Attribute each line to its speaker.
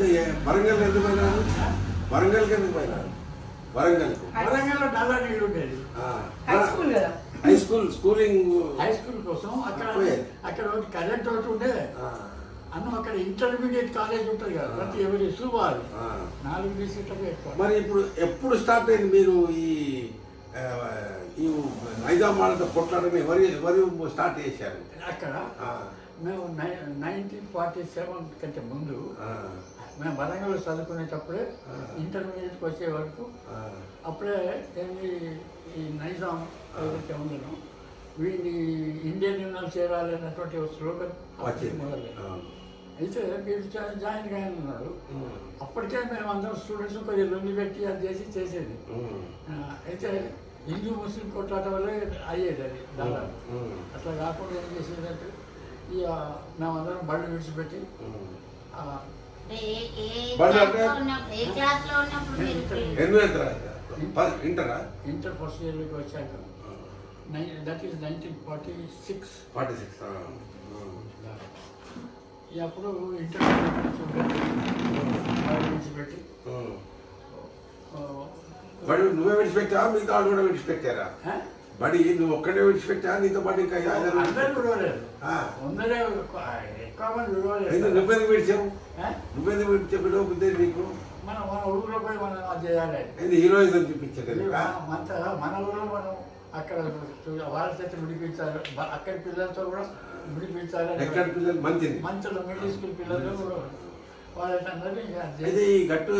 Speaker 1: అంటే వరంగల్ ఎందుకు పోయినారు? వరంగల్కి ఎందుకు పోయినారు?
Speaker 2: వరంగల్లో నల్ల నీళ్ళు ఉండేది.
Speaker 1: High school schooling
Speaker 2: high school కోసం అక్కడ కరెంట్ ఒకటి ఉండే అన్నం. అక్కడ ఇంటర్మీడియట్ కాలేజ్ ఉంటుంది కదా, ప్రతి ఎవరి సుమారు 4 డిస్ట్రిక్ట్లకు ఎక్కువ.
Speaker 1: మరి ఇప్పుడు ఎప్పుడు స్టార్ట్ అయింది మీరు ఈ నైజాం వాళ్ళతో కొట్లాడని ఎవరు స్టార్ట్ చేశారు?
Speaker 2: అక్కడ మేము 1947 కంటే ముందు మేము వరంగల్లో చదువుకునేటప్పుడే ఇంటర్మీడియట్కి వచ్చే వరకు అప్పుడే ఈ నైజాం ఏదైతే ఉండను వీడిని ఇండియన్ యూనియన్ చేరాలి అన్నటువంటి ఒక స్లోగన్ మొదలైంది. అయితే మీరు జాయిన్ కానీ ఉన్నారు. అప్పటికే మేము అందరం స్టూడెంట్స్ కొద్దిగా లొంగి పెట్టి అది చేసేది. అయితే హిందూ ముస్లిం కొట్లాట వల్లే అయ్యేది అది దాదాపు. అట్లా కాకుండా ఏం చేసేదంటే ఇక మేమందరం బళ్ళు విడిచిపెట్టి ఇంటర్ ఫస్ట్ ఇయర్లోకి వచ్చాక దట్ ఈస్ 1946. అప్పుడు ఇంటర్ విడిచిపెట్టి
Speaker 1: బడి నువ్వే విడిచిపెట్టావా? మిగతా వాళ్ళు కూడా విడిచిపెట్టారా? బడి నువ్వు ఒక్కడే విడిచిపెట్టా? నీతో పాటు ఇంకా
Speaker 2: అందరూ విడవలేదు. అందరే ఎక్కువ మంది విడవలేదు.
Speaker 1: నువ్వెందుకు విడిచావు? నువ్వెందుకు విడిచావు? విడవబుద్దే నీకు?
Speaker 2: మన ఊళ్ళో పోయి మనం అది చేయాలి.
Speaker 1: హీరోయిజం చూపించలేదు.
Speaker 2: మన ఊళ్ళో మనం అక్కడ వాళ్ళ చేత విడిపించాలి. అక్కడి పిల్లలతో కూడా విడిపించాలి.
Speaker 1: ఎక్కడ పిల్లలు మంచిది
Speaker 2: మంచిలో మిడిల్ స్కూల్ పిల్లలు వాళ్ళందరినీ
Speaker 1: గట్టు